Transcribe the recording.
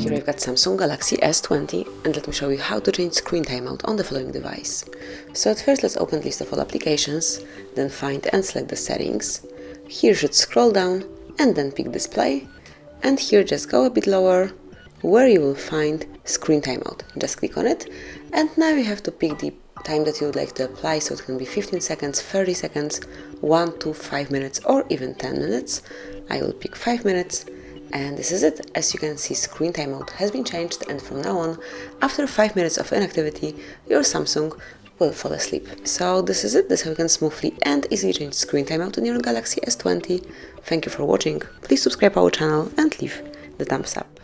Here I've got Samsung Galaxy S20 and let me show you how to change screen timeout on the following device. So at first let's open the list of all applications, then find and select the settings. Here you should scroll down and then pick display, and here just go a bit lower where you will find screen timeout. Just click on it, and now you have to pick the time that you would like to apply, so it can be 15 seconds, 30 seconds, 1 to 5 minutes or even 10 minutes. I will pick 5 minutes. And this is it. As you can see, screen timeout has been changed, and from now on, after 5 minutes of inactivity, your Samsung will fall asleep. So this is it. This is how you can smoothly and easily change screen timeout on your Galaxy S20. Thank you for watching. Please subscribe our channel and leave the thumbs up.